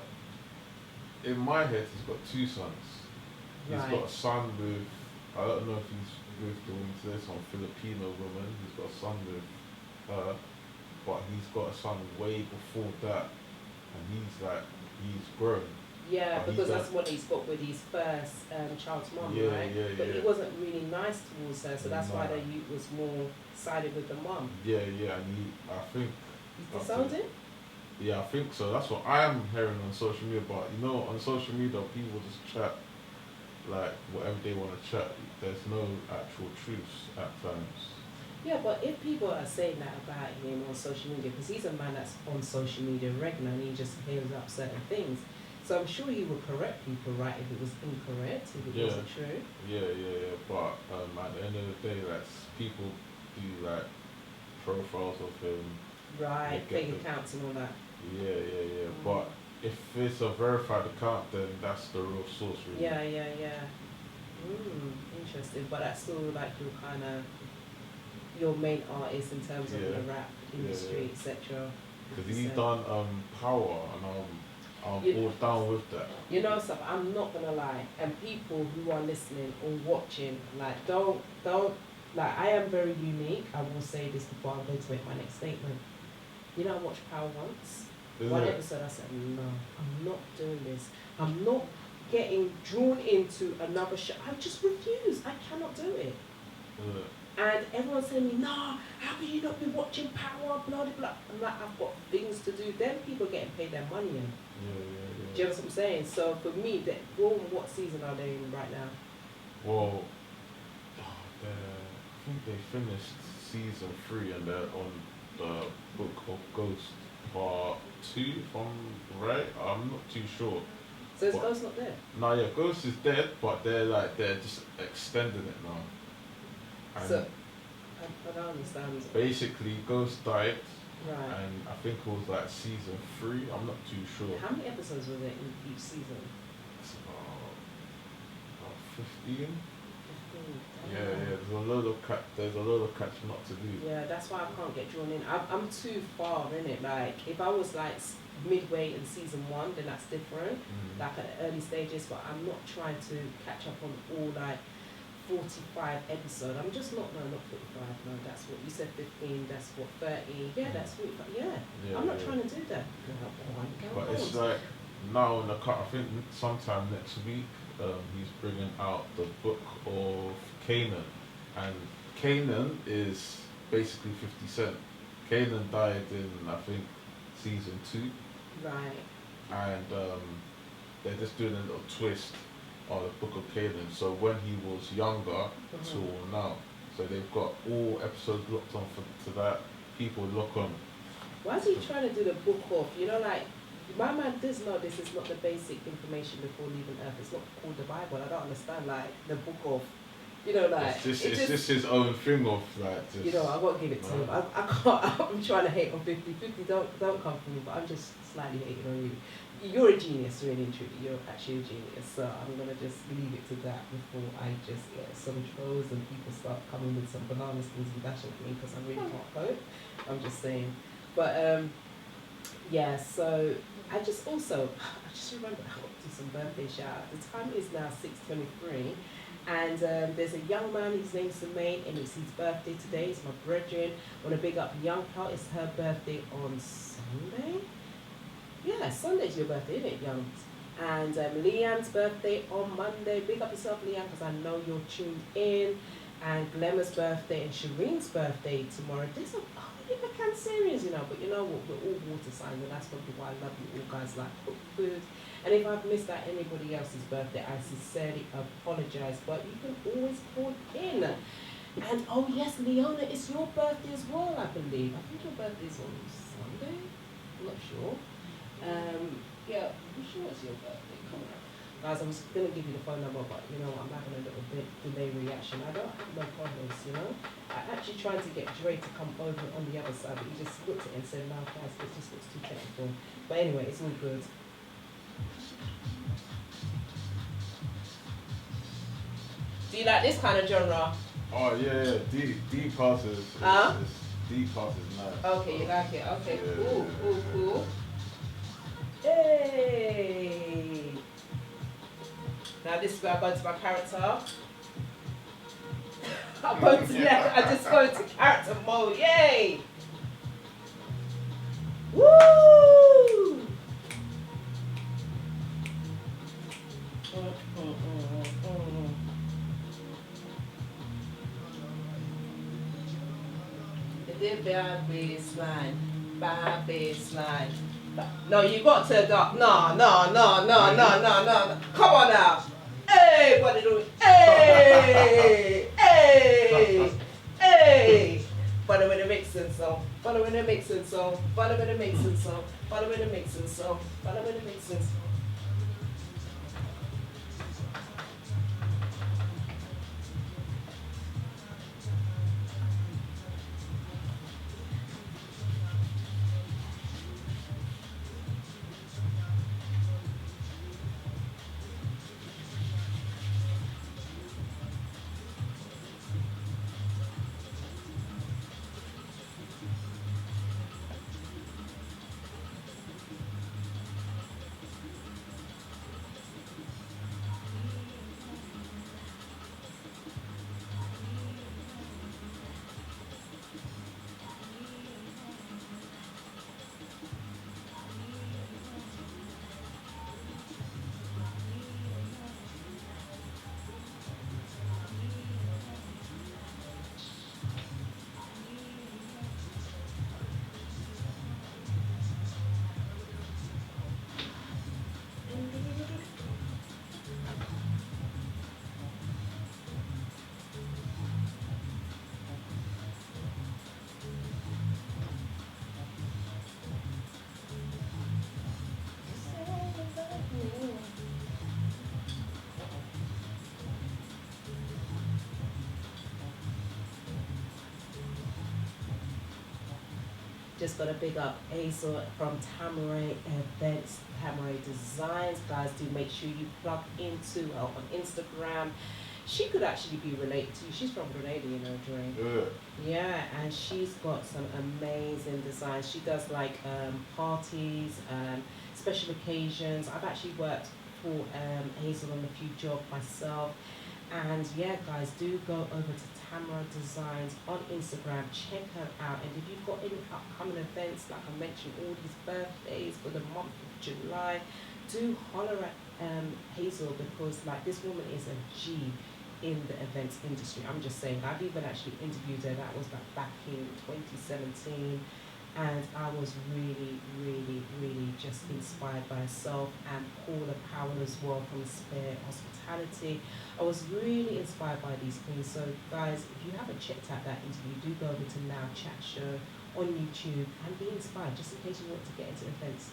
In my head, he's got 2 sons. He's Right. got a son with. I don't know if he's with the woman today, some Filipino woman. He's got a son with her, but he's got a son way before that, and he's grown. Yeah, But because he's that's what he's got with his first child's mum, Yeah, right? yeah, But he yeah. wasn't really nice towards her, so that's why Nah. the youth was more sided with the mum. Yeah, and I think. He's that's disowned it. him? Yeah, I think so. That's what I am hearing on social media. But you know, on social media, people just chat like whatever they want to chat. There's no actual truths at times. Yeah, but if people are saying that about him on social media, because he's a man that's on social media regular and he just hears up certain things, so I'm sure he would correct people, right, if it was incorrect, if it Yeah. wasn't true. Yeah. But at the end of the day, like people do like profiles of him. Right, They get fake the- accounts and all that. Yeah. But if it's a verified account, then that's the real source, really. Yeah. Interesting. But that's still like your main artist in terms of Yeah. the rap industry, etc. Because he's done Power, and I'm all down with that. You know stuff, I'm not gonna lie, and people who are listening or watching, like don't like, I am very unique. I will say this before I'm going to make my next statement. You know, I watched Power once. One episode I said, no, I'm not doing this. I'm not getting drawn into another show. I just refuse. I cannot do it. And everyone's telling me, no, how can you not be watching Power, blah, blah, blah. I'm like, I've got things to do. Then people are getting paid their money in. Do you know what I'm saying? So for me, what season are they in right now? Well, I think they finished season 3 and they're on the Book of Ghost part 2, if I'm right. I'm not too sure. So is Ghost not there? No, yeah, Ghost is dead, but they're just extending it now. And so I don't understand. Basically, Ghost died. Right. And I think it was like season 3. I'm not too sure. How many episodes were there in each season? It's about 15. Yeah, there's a lot of catching up to do. Yeah, that's why I can't get drawn in. I'm too far in it. Like, if I was like midway in season 1, then that's different. Like at the early stages, but I'm not trying to catch up on all like 45 episodes. I'm just not 45. No, that's what you said. 15. That's what 30. Yeah, that's 45. Yeah, I'm not trying to do that. But it's like now in the cut. I think sometime next week, he's bringing out the Book of Canaan, and Canaan is basically 50 Cent. Canaan died in, I think, season 2. Right. And they're just doing a little twist on the Book of Canaan. So when he was younger till now. So they've got all episodes locked on to that. People lock on. Why is he trying to do the book off? You know, like, my man does know this is not the basic information before leaving Earth. It's not called the Bible. I don't understand, like, the book of, you know, like... It's just his own thing of, like, just... You know, I've got to give it to him. I can't... I'm trying to hate on 50. 50 don't come from me, but I'm just slightly hating on you. You're a genius, really and truly. You're actually a genius. So I'm going to just leave it to that before I just get some trolls and people start coming with some banana skins and dash at me because I really can't cope. I'm just saying. But, yeah, so... I just remember I got to do some birthday shout. The time is now 6:23, and there's a young man, his name's Semaine, and it's his birthday today. It's my brethren. I want to big up Young Pal. It's her birthday on Sunday. Yeah, Sunday's your birthday, isn't it, Young? And Leanne's birthday on Monday. Big up yourself, Leanne, because I know you're tuned in. And Glemma's birthday and Shireen's birthday tomorrow. There's a Cancerians, you know, but you know what, we're all water signs, and that's probably why I love you all guys, like cook food. And if I've missed out anybody else's birthday, I sincerely apologise, but you can always call in. And oh yes, Leona, it's your birthday as well, I believe. I think your birthday is on Sunday. I'm not sure. Yeah, I'm sure it's your birthday. Come on. Guys, I was going to give you the phone number, but you know, I'm having a little bit delay reaction. I don't have no problems, you know. I actually tried to get Dre to come over on the other side, but he just looked at it and said, no, guys, it just looks too technical. But anyway, it's all good. Do you like this kind of genre? Oh, yeah. D Pass is nice. Okay, you like it? Okay, yeah. Cool. Hey! Now this is where I go to my character. I just go into character mode. Yay! Woo! The bad baseline. No, you got to no. Come on now. Hey, what are you doing? Hey. Follow with the mixing song. Follow with the mixing song. Just got to big up Hazel from Tamaray Events, Tamaray Designs. Guys, do make sure you plug into her on Instagram. She could actually be related to you. She's from Grenada, you know, Dre. Yeah, and she's got some amazing designs. She does like parties, special occasions. I've actually worked for Hazel on a few jobs myself. And yeah, guys, do go over to Tamara Designs on Instagram. Check her out. And if you've got any upcoming events, like I mentioned, all these birthdays for the month of July, do holler at Hazel, because like this woman is a G in the events industry. I'm just saying, I've even actually interviewed her. That was back in 2017. And I was really, really, really just inspired by herself and Paula Powell as well from Spare Hospitality. I was really inspired by these queens. So guys, if you haven't checked out that interview, do go over to Now Chat Show on YouTube and be inspired, just in case you want to get into events.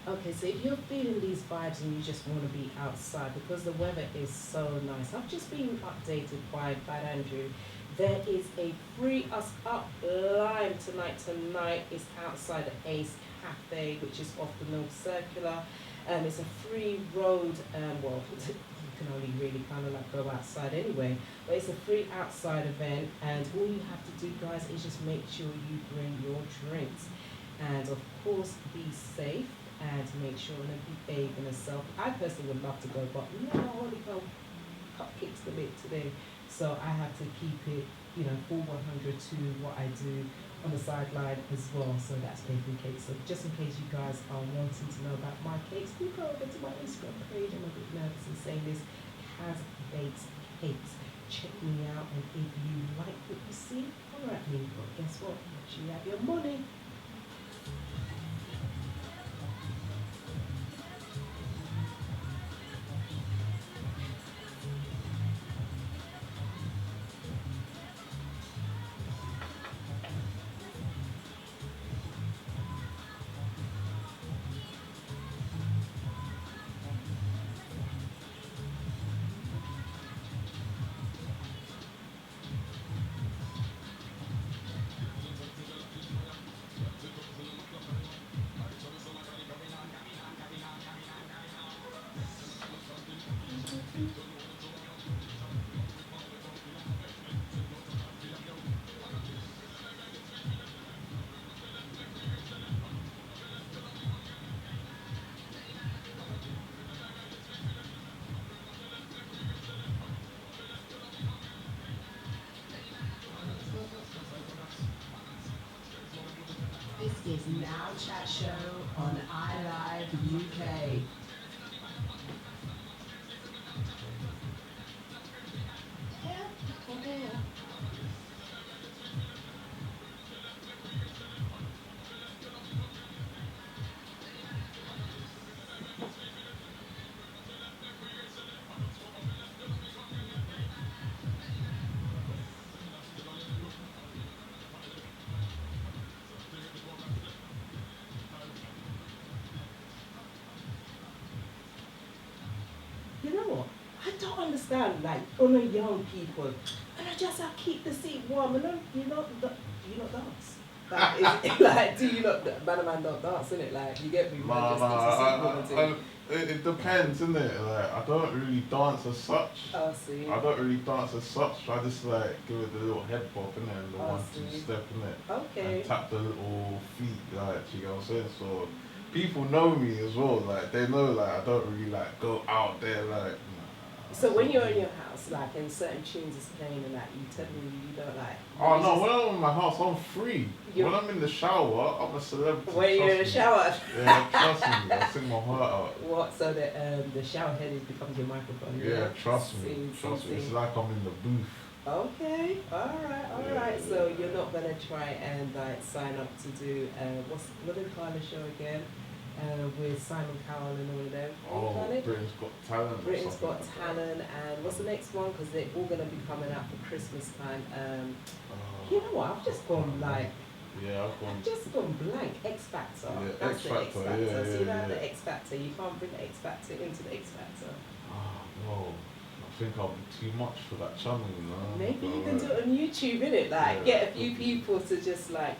Okay, so if you're feeling these vibes and you just want to be outside because the weather is so nice, I've just been updated by Bad Andrew. There is a free Us Up live tonight. It's outside the Ace Cafe, which is off the North Circular. It's a free road, well, you can only really kind of like go outside anyway, but it's a free outside event, and all you have to do, guys, is just make sure you bring your drinks. And of course, be safe. And make sure and behave in yourself. I personally would love to go, but no, I already go cupcakes a bit today, so I have to keep it, full 100 to what I do on the sideline as well. So that's baking cakes. So just in case you guys are wanting to know about my cakes, do go over to my Instagram page. I'm a bit nervous in saying this. Has Baked Cakes. Check me out, and if you like what you see, holler at me. But guess what? Make sure you have your money. This is Now Chat Show on Ilive UK. You know what? I don't understand, like, on the young people, and I just have to keep the seat warm, and do you not dance? Like, do you not, man don't dance, innit? Like, you get me, man, just keeps the seat warm and thing. it depends, isn't it? Like, I don't really dance as such. Oh, see. I don't really dance as such. I just like give it the little head bop, innit, and the Oh, 1-2 see. step, innit, Okay. and tap the little feet, like, you know what I'm saying? So people know me as well. Like, they know, like, I don't really like go out there, like. Nah, So when you're in your house, like, and certain tunes is playing and that, you tell me you don't like. Oh you no, just- when I'm in my house, I'm free. You- When I'm in the shower, I'm a celebrity. When you're in the trust me. shower. Yeah, trust me. I sing my heart out. What? So the shower head becomes your microphone. Yeah, trust me. See, Trust me. see. It's like I'm in the booth. Okay, all Yeah, right. So yeah. you're not gonna try and like sign up to do what do they call the show again? With Simon Cowell and all of them. What do you call Oh, it? Britain's Got Talent. Or Britain's something Got like that. Talent, and what's the next one? Because they're all gonna be coming out for Christmas time. Oh, You know what? I've just gone like. Yeah, I've gone. I've just gone blank. X Factor. Yeah, That's X the Factor, X Factor. yeah, See yeah, that yeah. the X Factor. You can't bring the X Factor into the X Factor. Oh, no. I think I'll be too much for that channel, you know. Maybe you can Alright. do it on YouTube, innit? Like, Yeah, get a few could be. people to just like,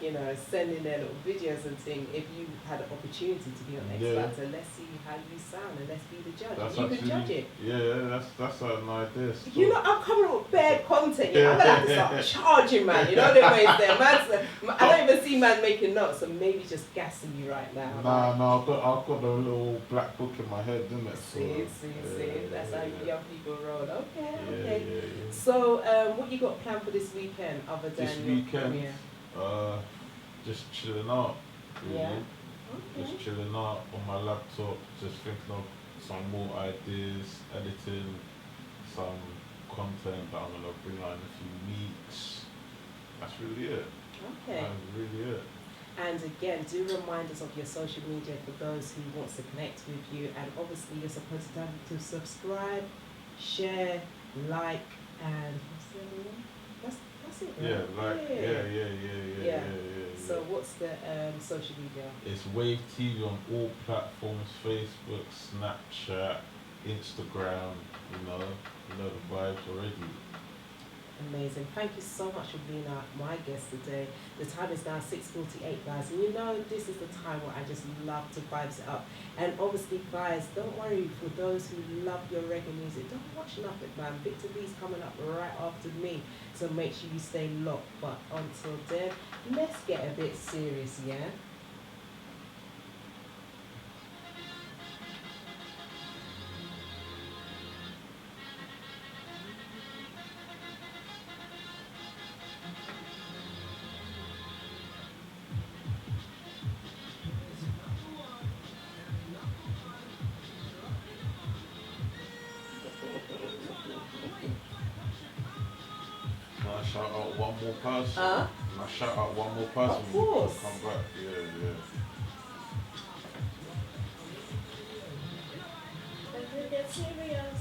send in their little videos and thing. If you had an opportunity to be on X Yeah. Factor, let's see how you sound and let's be the judge. That's You can judge it. Yeah, that's an idea. Still. You know, I'm coming up with bad content. I'm gonna have to start charging, man. You know what I mean? I don't even see man making notes, so maybe just gassing you right now. Nah, I've got the little black book in my head, didn't it? See. That's how young people roll. Okay. Yeah. So, what you got planned for this weekend other than This your weekend, premiere? just chilling out, really. Yeah. Just Okay. chilling out on my laptop, just thinking of some more ideas, editing some content that I'm gonna bring out in a few weeks. That's really it. Okay. That's really it. And again, do remind us of your social media for those who wants to connect with you. And obviously, you're supposed to subscribe, share, like, and what's the other one? That's it, right? Yeah, like yeah. So what's the social media? It's Wave TV on all platforms: Facebook, Snapchat, Instagram. You know the vibes already. Amazing. Thank you so much for being my guest today. The time is now 6:48, guys. And this is the time where I just love to vibes it up. And obviously, guys, don't worry, for those who love your reggae music, don't watch nothing, man. Victor B's coming up right after me. So make sure you stay locked. But until then, let's get a bit serious, yeah? Can I shout out one more person? Huh? Can I shout out one more person? Of course. Come back. Yeah. Let's get serious.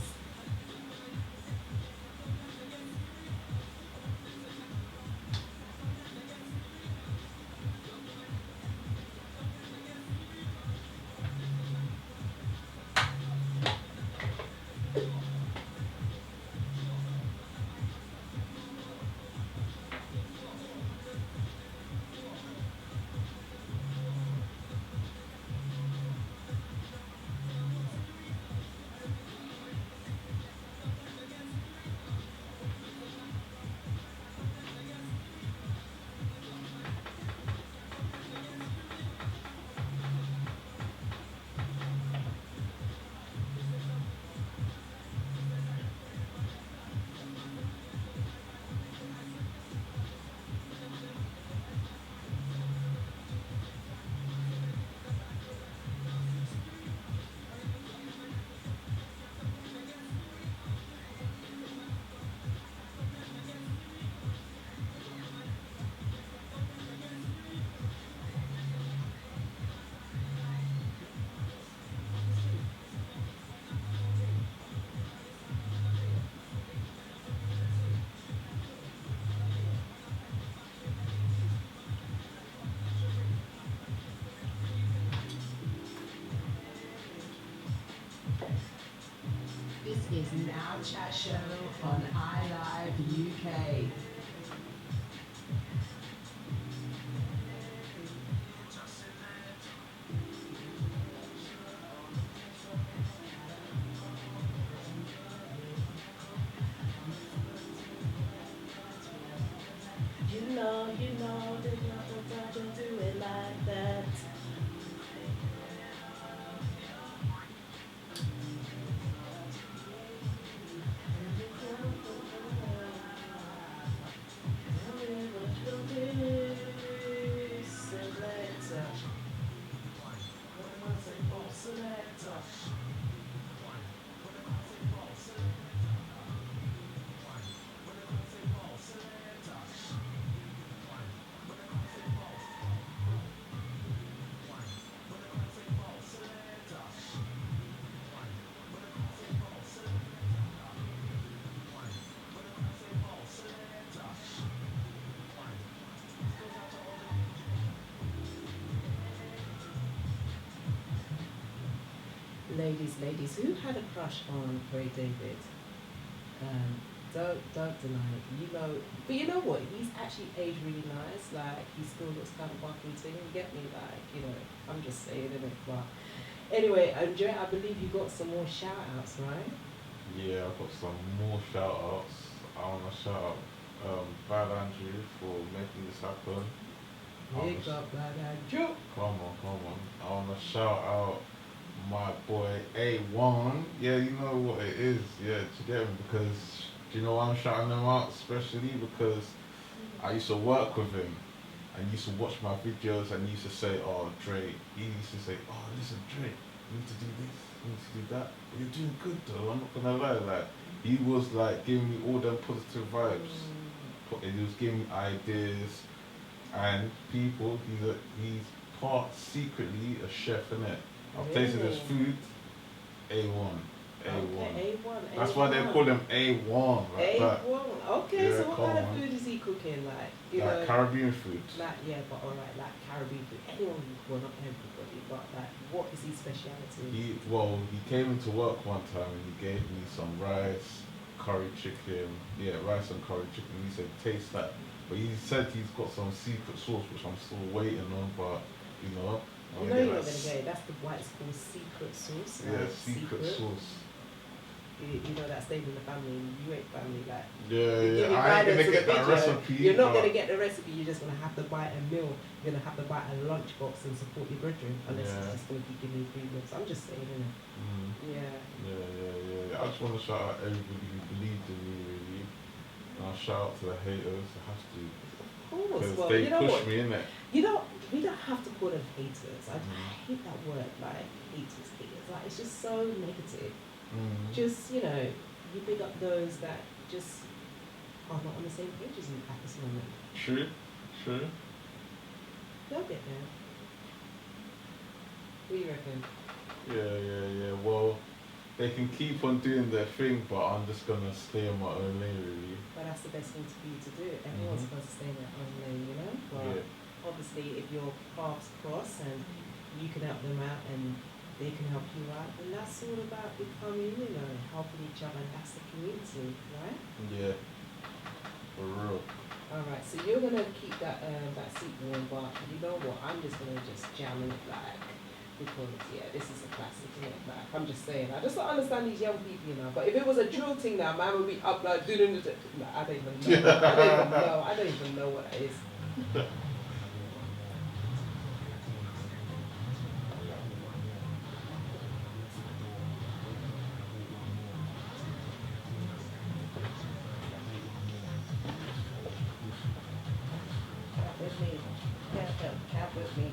This is Now Chat Show on Ilive UK. ladies, who had a crush on Ray David? Don't deny it. But you know what? He's actually aged really nice. Like he still looks kind of Buffington. You get me? Like I'm just saying it. But anyway, Andrea, I believe you got some more shout outs, right? Yeah, I've got some more shout outs. I want to shout out Bad Andrew for making this happen. Big up, Bad Andrew. Come on. I want to shout out my boy A1. Yeah, you know what it is. Yeah, to get him because, do you know why I'm shouting him out? Especially because I used to work with him and used to watch my videos and he used to say, oh, Dre. He used to say, oh, listen, Dre, you need to do this, you need to do that. You're doing good though, I'm not gonna lie. Like, he was like giving me all them positive vibes. He was giving me ideas and people. He's part secretly a chef, innit? I've tasted his food. A1. Okay, A1. That's why they call him A1. Like that. A1. Okay, Yeah, so what kind of on. food is he cooking? Like Caribbean food. Like but alright, like Caribbean food. Anyone well, not everybody, but like what is his speciality? He came into work one time and he gave me some rice, curry chicken. Yeah, rice and curry chicken. He said, taste that. But he said he's got some secret sauce which I'm still waiting on, but you know. You know you're not going to get it. That's why it's called secret sauce. Yeah, secret sauce. You know that stays in the family, and you ain't family. Like, yeah. I ain't going to get that recipe. You're not going to get the recipe, you're just going to have to buy a meal. You're going to have to buy a lunchbox and support your brethren, unless it's just going to be giving you 3 meals. I'm just saying, innit? Yeah. I just want to shout out everybody who believed in me, really. And I'll shout out to the haters. I have to. Of course, Because well, they you know push what? me, innit? We don't have to call them haters. I hate that word, like haters. Like it's just so negative. Just, you pick up those that just are not on the same page as you at this moment. True. They'll get there. What do you reckon? Yeah. Well, they can keep on doing their thing, but I'm just going to stay on my own lane, really. But that's the best thing for you to do. Everyone's supposed to stay in their own lane, you know? But obviously, if your paths cross and you can help them out and they can help you out, then that's all about becoming, helping each other, and that's the community, right? Yeah, for real. Alright, so you're gonna keep that seat warm, but you know what? I'm just gonna just jam in it because this is a classic, isn't it? Like, I'm just saying, I just don't understand these young people, But if it was a drill thing now, man would be up like doing it. I don't even know. I don't even know what that is. Cap with me.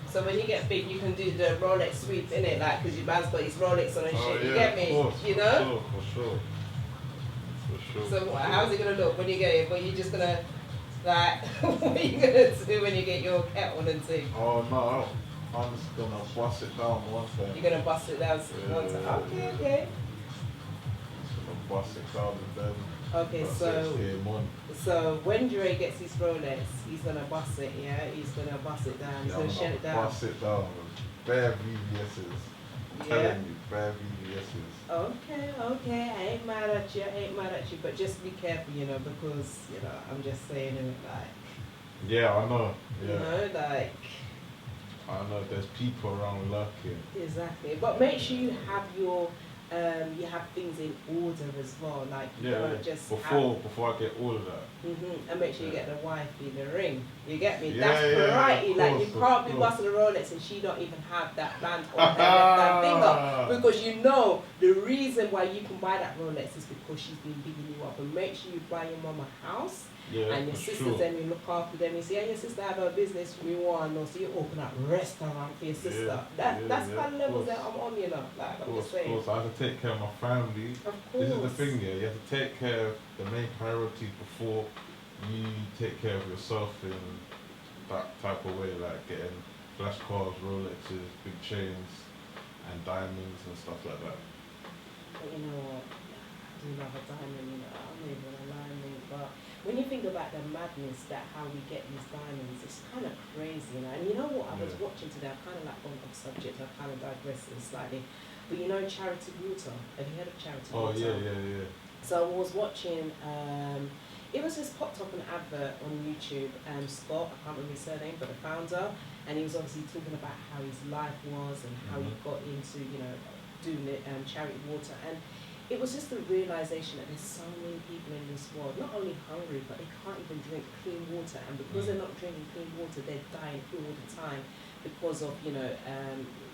So when you get big, you can do the Rolex sweep, innit? Like, because your man's got his Rolex on and shit. You get me? Course, you know? For sure. So how's it gonna look when you get it? But you just gonna like, what are you gonna do when you get your kettle and thing? Oh no, I'm just gonna bust it down one time. You're gonna bust it down one time. Okay. Just gonna bust it down and then. Okay, so when Dre gets his Rolex, he's gonna bust it, yeah? He's gonna bust it down, he's gonna shut it down. Bust it down. Bare VVS's. I'm telling you, bare VVS's. Okay, I ain't mad at you, but just be careful, because, I'm just saying it like. Yeah, I know. Yeah. I know there's people around lurking. Exactly, but make sure you have your you have things in order as well, like you don't just before I get all of that. And make sure you get the wife in the ring. You get me? Yeah, that's variety. Course, like you can't be busting a Rolex and she don't even have that band on her finger, because the reason why you can buy that Rolex is because she's been bigging you up. And make sure you buy your mom a house Yeah, and your for sisters sure. then you look after them. You see, and your sister have a business we want, or so you open up restaurant for your sister. Yeah, That's yeah, kind of of levels course. that I'm on, you know. Like I'm just Of saying. course, I have to take care of my family. Of This is the course. thing, yeah. You have to take care of the main priorities before you take care of yourself in that type of way, like getting flash cars, Rolexes, big chains, and diamonds and stuff like that. But you know what? I do love a diamond, you know. I'm not even gonna lie, mate. But when you think about the madness that how we get these diamonds, it's kind of crazy, you know. And you know what? I was Yeah. watching today. I kind of like on off subject. I kind of digressing slightly. But you know, charity water. Have you heard of charity Oh water? yeah. So I was watching. It was just popped up an advert on YouTube. Scott, I can't remember his surname, but the founder, and he was obviously talking about how his life was and how he got into, you know, doing it, charity water. And it was just the realization that there's so many people in this world, not only hungry, but they can't even drink clean water. And because they're not drinking clean water, they're dying all the time because of, you know,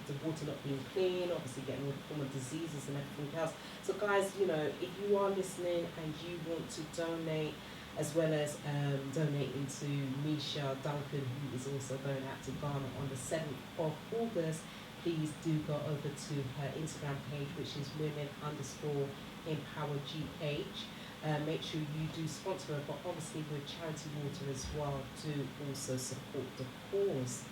the water not being clean, obviously getting all form of diseases and everything else. So guys, you know, if you are listening and you want to donate, as well as donating to Misha Duncan, who is also going out to Ghana on the 7th of August, please do go over to her Instagram page, which is women_empowergh. Make sure you do sponsor her, but obviously with Charity Water as well, to also support the cause.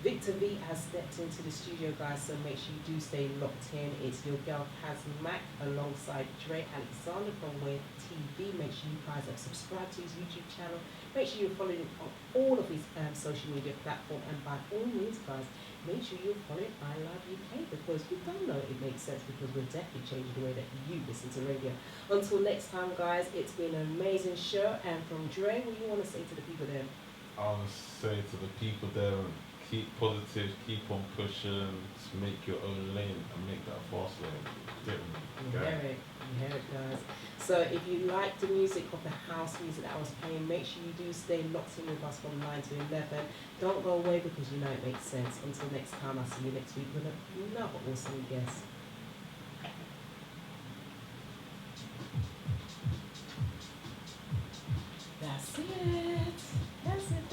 Victor V has stepped into the studio, guys, so make sure you do stay locked in. It's your girl Kaz Mack alongside Dre Alexander from Wave TV. Make sure you guys have subscribed to his YouTube channel. Make sure you're following him on all of his social media platforms. And by all means, guys, make sure you're following I Love UK, because we don't know it makes sense, because we're definitely changing the way that you listen to radio. Until next time, guys, it's been an amazing show. And from Dre, what do you want to say to the people there? I want to say to the people there, keep positive, keep on pushing, just make your own lane and make that fast lane. Get me. You hear it, guys. So if you like the music of the house music that I was playing, make sure you do stay locked in with us from 9 to 11. Don't go away, because you know it makes sense. Until next time, I'll see you next week with another awesome guest. That's it. That's it.